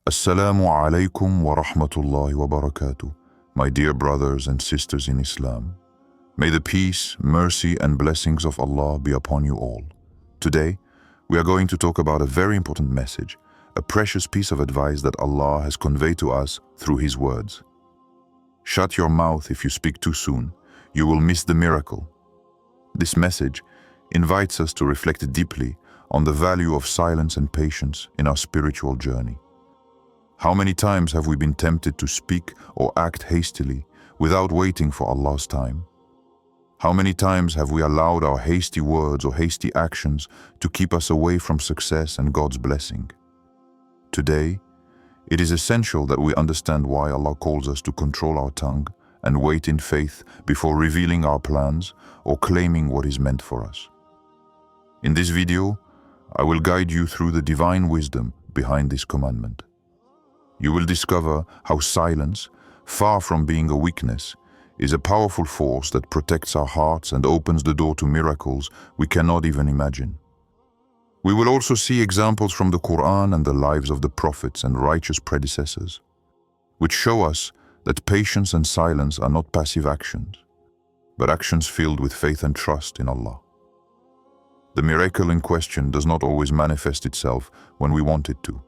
Assalamu alaikum wa rahmatullahi wa barakatuh, my dear brothers and sisters in Islam. May the peace, mercy and blessings of Allah be upon you all. Today, we are going to talk about a very important message, a precious piece of advice that Allah has conveyed to us through His words. Shut your mouth if you speak too soon. You will miss the miracle. This message invites us to reflect deeply on the value of silence and patience in our spiritual journey. How many times have we been tempted to speak or act hastily without waiting for Allah's time? How many times have we allowed our hasty words or hasty actions to keep us away from success and God's blessing? Today, it is essential that we understand why Allah calls us to control our tongue and wait in faith before revealing our plans or claiming what is meant for us. In this video, I will guide you through the divine wisdom behind this commandment. You will discover how silence, far from being a weakness, is a powerful force that protects our hearts and opens the door to miracles we cannot even imagine. We will also see examples from the Quran and the lives of the prophets and righteous predecessors, which show us that patience and silence are not passive actions, but actions filled with faith and trust in Allah. The miracle in question does not always manifest itself when we want it to.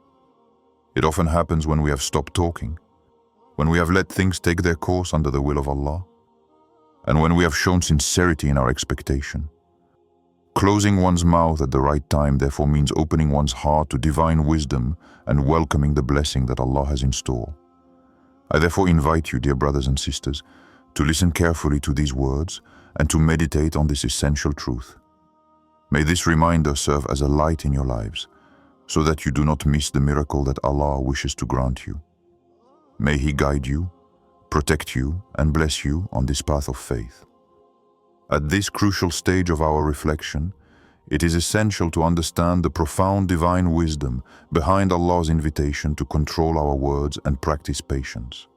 It often happens when we have stopped talking, when we have let things take their course under the will of Allah, and when we have shown sincerity in our expectation. Closing one's mouth at the right time therefore means opening one's heart to divine wisdom and welcoming the blessing that Allah has in store. I therefore invite you, dear brothers and sisters, to listen carefully to these words and to meditate on this essential truth. May this reminder serve as a light in your lives, so that you do not miss the miracle that Allah wishes to grant you. May He guide you, protect you, and bless you on this path of faith. At this crucial stage of our reflection, it is essential to understand the profound divine wisdom behind Allah's invitation to control our words and practice patience.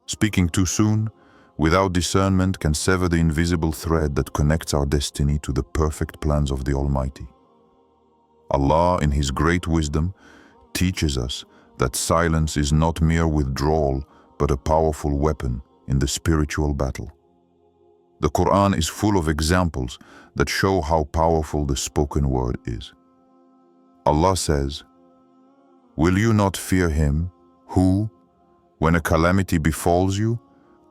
Speaking too soon, without discernment, can sever the invisible thread that connects our destiny to the perfect plans of the Almighty. Allah, in His great wisdom, teaches us that silence is not mere withdrawal, but a powerful weapon in the spiritual battle. The Quran is full of examples that show how powerful the spoken word is. Allah says, "Will you not fear Him who, when a calamity befalls you,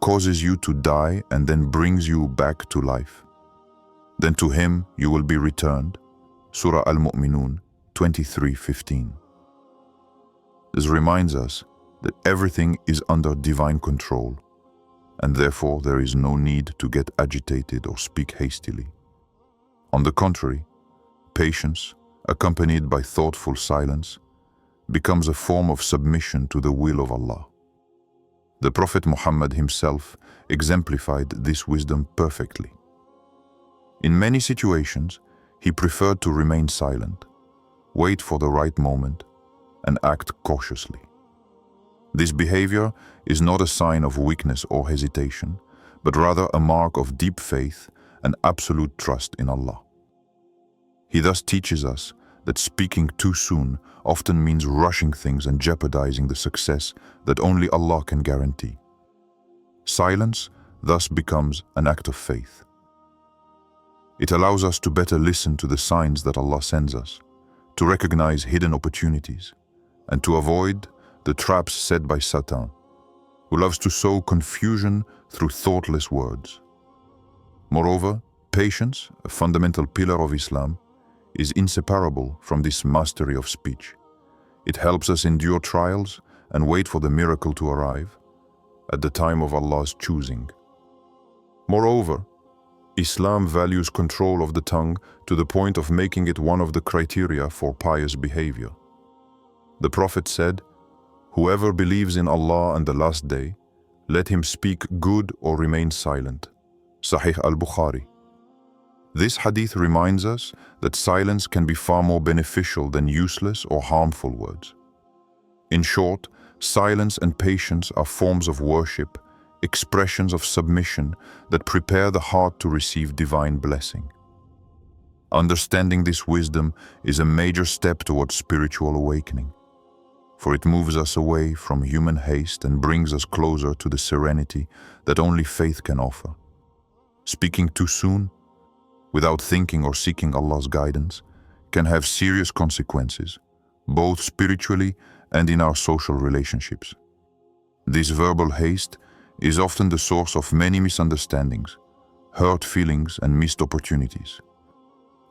causes you to die and then brings you back to life? Then to Him you will be returned." Surah Al-Mu'minun 23:15. This reminds us that everything is under divine control, and therefore there is no need to get agitated or speak hastily. On the contrary, patience, accompanied by thoughtful silence, becomes a form of submission to the will of Allah. The Prophet Muhammad himself exemplified this wisdom perfectly. In many situations, he preferred to remain silent, wait for the right moment, and act cautiously. This behavior is not a sign of weakness or hesitation, but rather a mark of deep faith and absolute trust in Allah. He thus teaches us that speaking too soon often means rushing things and jeopardizing the success that only Allah can guarantee. Silence thus becomes an act of faith. It allows us to better listen to the signs that Allah sends us, to recognize hidden opportunities, and to avoid the traps set by Satan, who loves to sow confusion through thoughtless words. Moreover, patience, a fundamental pillar of Islam, is inseparable from this mastery of speech. It helps us endure trials and wait for the miracle to arrive at the time of Allah's choosing. Moreover, Islam values control of the tongue to the point of making it one of the criteria for pious behavior. The Prophet said, "Whoever believes in Allah and the Last Day, let him speak good or remain silent." Sahih al-Bukhari. This hadith reminds us that silence can be far more beneficial than useless or harmful words. In short, silence and patience are forms of worship, expressions of submission that prepare the heart to receive divine blessing. Understanding this wisdom is a major step towards spiritual awakening. for it moves us away from human haste and brings us closer to the serenity that only faith can offer. Speaking too soon, without thinking or seeking Allah's guidance, can have serious consequences, both spiritually and in our social relationships. This verbal haste is often the source of many misunderstandings, hurt feelings, and missed opportunities.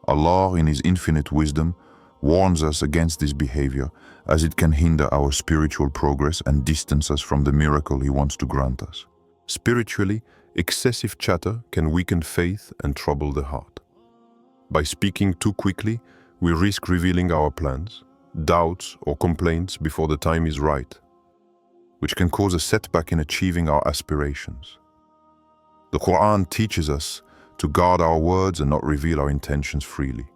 Allah, in His infinite wisdom, warns us against this behavior, as it can hinder our spiritual progress and distance us from the miracle He wants to grant us. Spiritually, excessive chatter can weaken faith and trouble the heart. By speaking too quickly, we risk revealing our plans, doubts, or complaints before the time is right, which can cause a setback in achieving our aspirations. The Quran teaches us to guard our words and not reveal our intentions freely,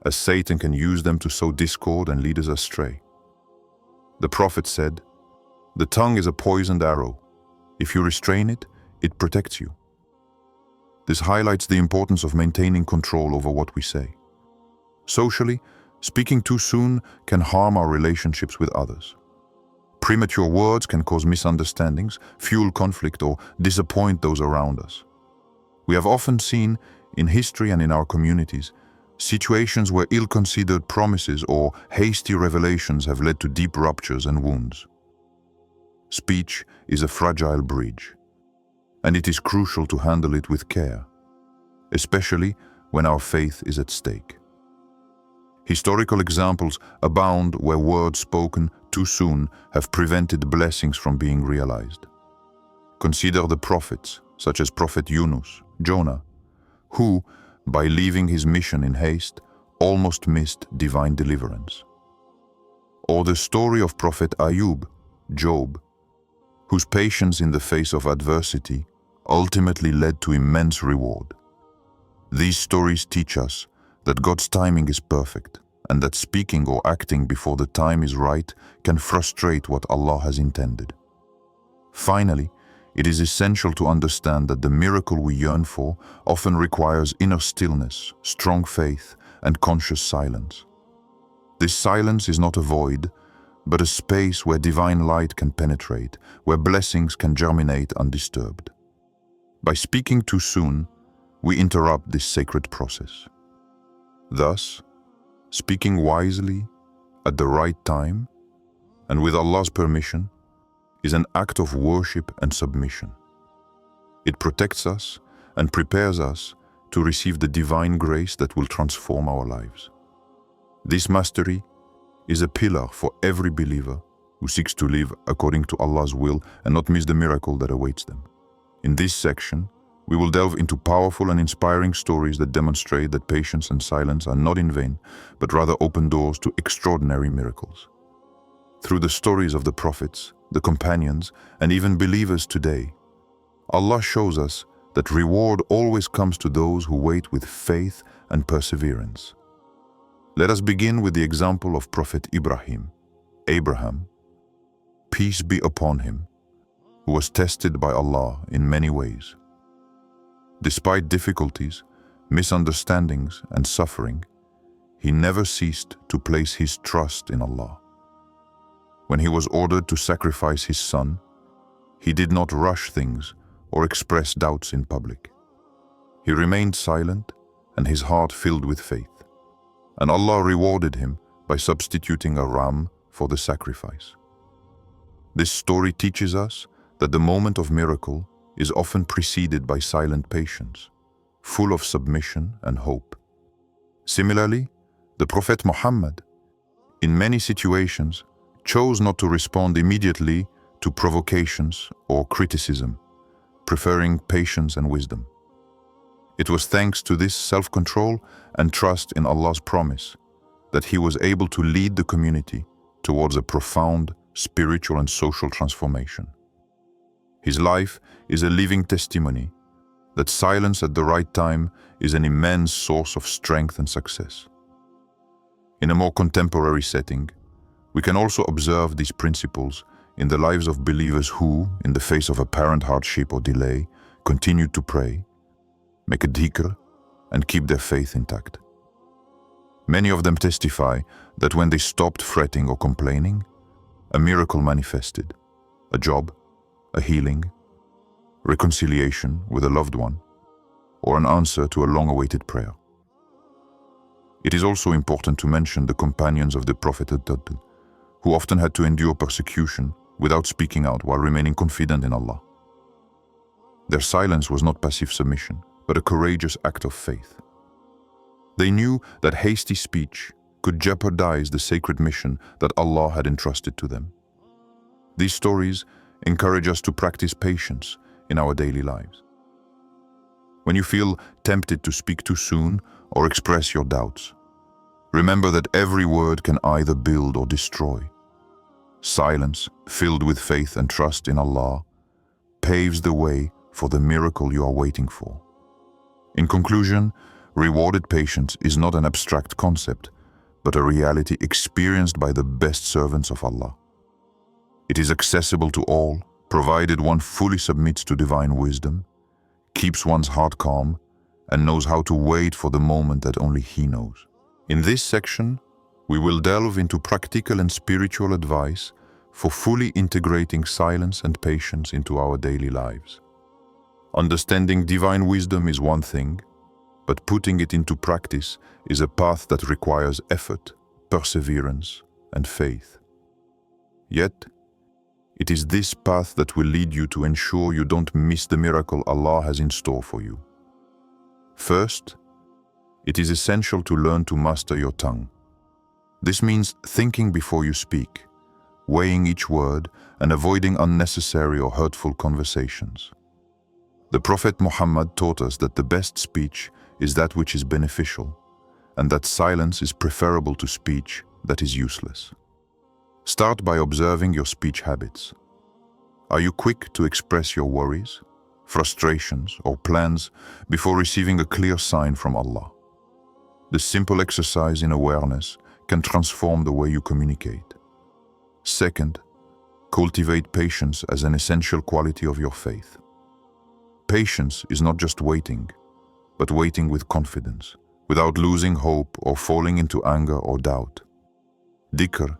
as Satan can use them to sow discord and lead us astray. The Prophet said, "The tongue is a poisoned arrow. If you restrain it, it protects you." This highlights the importance of maintaining control over what we say. Socially, speaking too soon can harm our relationships with others. Premature words can cause misunderstandings, fuel conflict, or disappoint those around us. We have often seen, in history and in our communities, situations where ill-considered promises or hasty revelations have led to deep ruptures and wounds. Speech is a fragile bridge, and it is crucial to handle it with care, especially when our faith is at stake. Historical examples abound where words spoken too soon have prevented blessings from being realized. Consider the prophets, such as Prophet Yunus, Jonah, who, by leaving his mission in haste, almost missed divine deliverance. Or the story of Prophet Ayub, Job, whose patience in the face of adversity ultimately led to immense reward. These stories teach us that God's timing is perfect, and that speaking or acting before the time is right can frustrate what Allah has intended. Finally, it is essential to understand that the miracle we yearn for often requires inner stillness, strong faith, and conscious silence. This silence is not a void, but a space where divine light can penetrate, where blessings can germinate undisturbed. By speaking too soon, we interrupt this sacred process. Thus, speaking wisely, at the right time, and with Allah's permission, is an act of worship and submission. It protects us and prepares us to receive the divine grace that will transform our lives. This mastery is a pillar for every believer who seeks to live according to Allah's will and not miss the miracle that awaits them. In this section, we will delve into powerful and inspiring stories that demonstrate that patience and silence are not in vain, but rather open doors to extraordinary miracles. Through the stories of the prophets, the companions, and even believers today, Allah shows us that reward always comes to those who wait with faith and perseverance. Let us begin with the example of Prophet Abraham, peace be upon him, who was tested by Allah in many ways. Despite difficulties, misunderstandings, and suffering, he never ceased to place his trust in Allah. When he was ordered to sacrifice his son, he did not rush things or express doubts in public. He remained silent and his heart filled with faith, and Allah rewarded him by substituting a ram for the sacrifice. This story teaches us that the moment of miracle is often preceded by silent patience, full of submission and hope. Similarly, the Prophet Muhammad, in many situations, chose not to respond immediately to provocations or criticism, preferring patience and wisdom. It was thanks to this self-control and trust in Allah's promise that he was able to lead the community towards a profound spiritual and social transformation. His life is a living testimony that silence at the right time is an immense source of strength and success. In a more contemporary setting, we can also observe these principles in the lives of believers who, in the face of apparent hardship or delay, continued to pray, make a dhikr, and keep their faith intact. Many of them testify that when they stopped fretting or complaining, a miracle manifested, a job, a healing, reconciliation with a loved one, or an answer to a long-awaited prayer. It is also important to mention the companions of the Prophet Hud, who often had to endure persecution without speaking out while remaining confident in Allah. Their silence was not passive submission, but a courageous act of faith. They knew that hasty speech could jeopardize the sacred mission that Allah had entrusted to them. These stories encourage us to practice patience in our daily lives. When you feel tempted to speak too soon or express your doubts, remember that every word can either build or destroy. Silence, filled with faith and trust in Allah, paves the way for the miracle you are waiting for. In conclusion, rewarded patience is not an abstract concept, but a reality experienced by the best servants of Allah. It is accessible to all, provided one fully submits to divine wisdom, keeps one's heart calm, and knows how to wait for the moment that only He knows. In this section, we will delve into practical and spiritual advice for fully integrating silence and patience into our daily lives. Understanding divine wisdom is one thing, but putting it into practice is a path that requires effort, perseverance, and faith. Yet, it is this path that will lead you to ensure you don't miss the miracle Allah has in store for you. First, it is essential to learn to master your tongue. This means thinking before you speak, weighing each word, and avoiding unnecessary or hurtful conversations. The Prophet Muhammad taught us that the best speech is that which is beneficial, and that silence is preferable to speech that is useless. Start by observing your speech habits. Are you quick to express your worries, frustrations, or plans before receiving a clear sign from Allah? This simple exercise in awareness can transform the way you communicate. Second, cultivate patience as an essential quality of your faith. Patience is not just waiting, but waiting with confidence, without losing hope or falling into anger or doubt. Dhikr,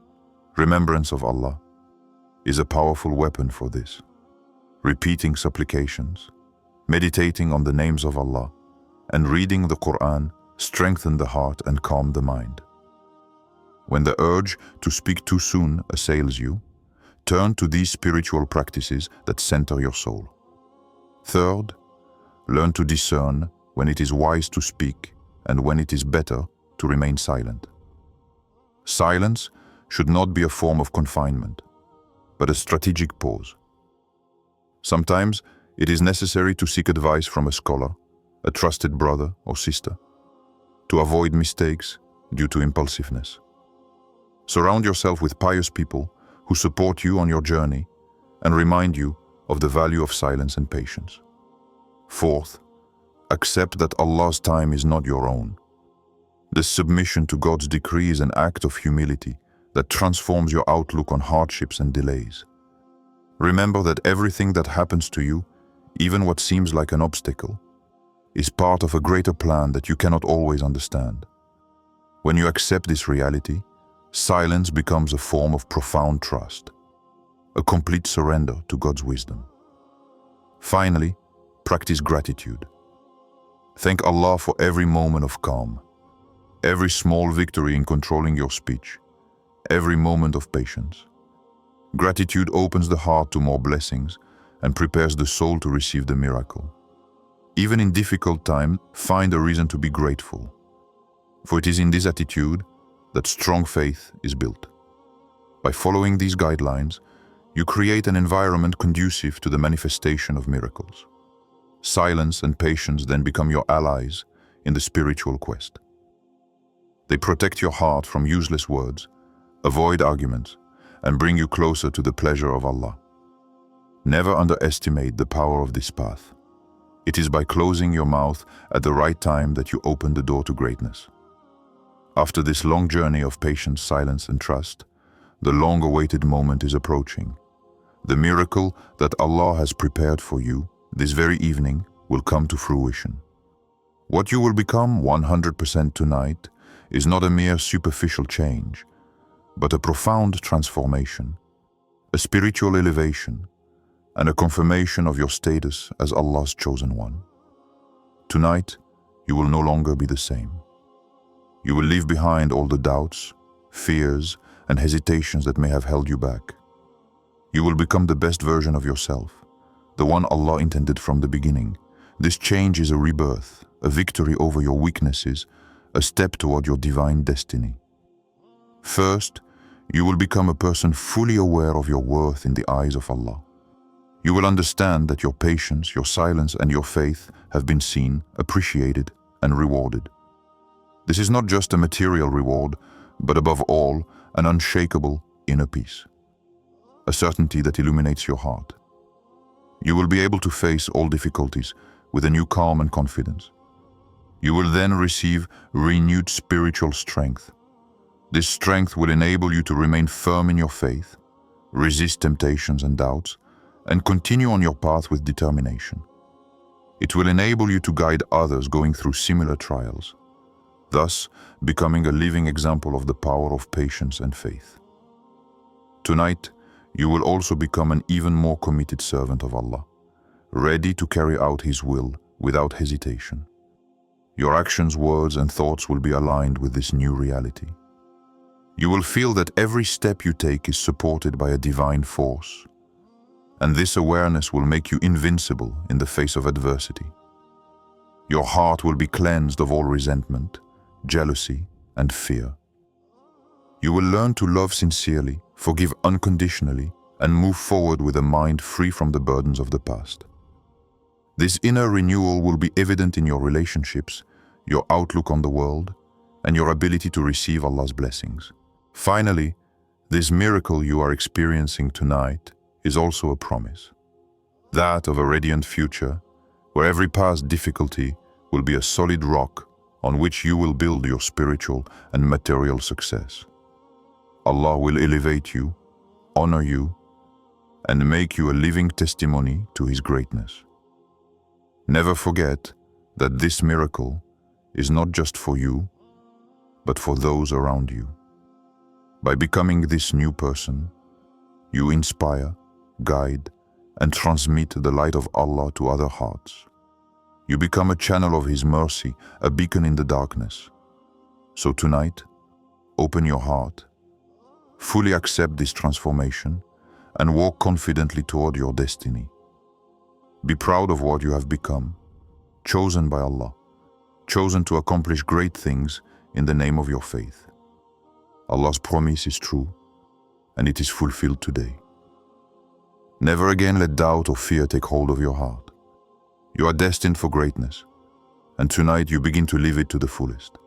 remembrance of Allah, is a powerful weapon for this. Repeating supplications, meditating on the names of Allah, and reading the Quran strengthen the heart and calm the mind. When the urge to speak too soon assails you, turn to these spiritual practices that center your soul. Third, learn to discern when it is wise to speak and when it is better to remain silent. Silence should not be a form of confinement, but a strategic pause. Sometimes it is necessary to seek advice from a scholar, a trusted brother or sister, to avoid mistakes due to impulsiveness. Surround yourself with pious people who support you on your journey and remind you of the value of silence and patience. Fourth, accept that Allah's time is not your own. This submission to God's decree is an act of humility that transforms your outlook on hardships and delays. Remember that everything that happens to you, even what seems like an obstacle, is part of a greater plan that you cannot always understand. When you accept this reality, silence becomes a form of profound trust, a complete surrender to God's wisdom. Finally, practice gratitude. Thank Allah for every moment of calm, every small victory in controlling your speech, every moment of patience. Gratitude opens the heart to more blessings and prepares the soul to receive the miracle. Even in difficult times, find a reason to be grateful, for it is in this attitude that strong faith is built. By following these guidelines, you create an environment conducive to the manifestation of miracles. Silence and patience then become your allies in the spiritual quest. They protect your heart from useless words, avoid arguments, and bring you closer to the pleasure of Allah. Never underestimate the power of this path. It is by closing your mouth at the right time that you open the door to greatness. After this long journey of patience, silence, and trust, the long-awaited moment is approaching. The miracle that Allah has prepared for you this very evening will come to fruition. What you will become 100% tonight is not a mere superficial change, but a profound transformation, a spiritual elevation, and a confirmation of your status as Allah's chosen one. Tonight, you will no longer be the same. You will leave behind all the doubts, fears, and hesitations that may have held you back. You will become the best version of yourself, the one Allah intended from the beginning. This change is a rebirth, a victory over your weaknesses, a step toward your divine destiny. First, you will become a person fully aware of your worth in the eyes of Allah. You will understand that your patience, your silence, and your faith have been seen, appreciated, and rewarded. This is not just a material reward, but above all, an unshakable inner peace, a certainty that illuminates your heart. You will be able to face all difficulties with a new calm and confidence. You will then receive renewed spiritual strength. This strength will enable you to remain firm in your faith, resist temptations and doubts, and continue on your path with determination. It will enable you to guide others going through similar trials, thus becoming a living example of the power of patience and faith. Tonight, you will also become an even more committed servant of Allah, ready to carry out His will without hesitation. Your actions, words, and thoughts will be aligned with this new reality. You will feel that every step you take is supported by a divine force, and this awareness will make you invincible in the face of adversity. Your heart will be cleansed of all resentment, jealousy, and fear. You will learn to love sincerely, forgive unconditionally, and move forward with a mind free from the burdens of the past. This inner renewal will be evident in your relationships, your outlook on the world, and your ability to receive Allah's blessings. Finally, this miracle you are experiencing tonight is also a promise, that of a radiant future, where every past difficulty will be a solid rock on which you will build your spiritual and material success. Allah will elevate you, honor you, and make you a living testimony to His greatness. Never forget that this miracle is not just for you, but for those around you. By becoming this new person, you inspire, guide, and transmit the light of Allah to other hearts. You become a channel of His mercy, a beacon in the darkness. So tonight, open your heart, fully accept this transformation, and walk confidently toward your destiny. Be proud of what you have become, chosen by Allah, chosen to accomplish great things in the name of your faith. Allah's promise is true, and it is fulfilled today. Never again let doubt or fear take hold of your heart. You are destined for greatness, and tonight you begin to live it to the fullest.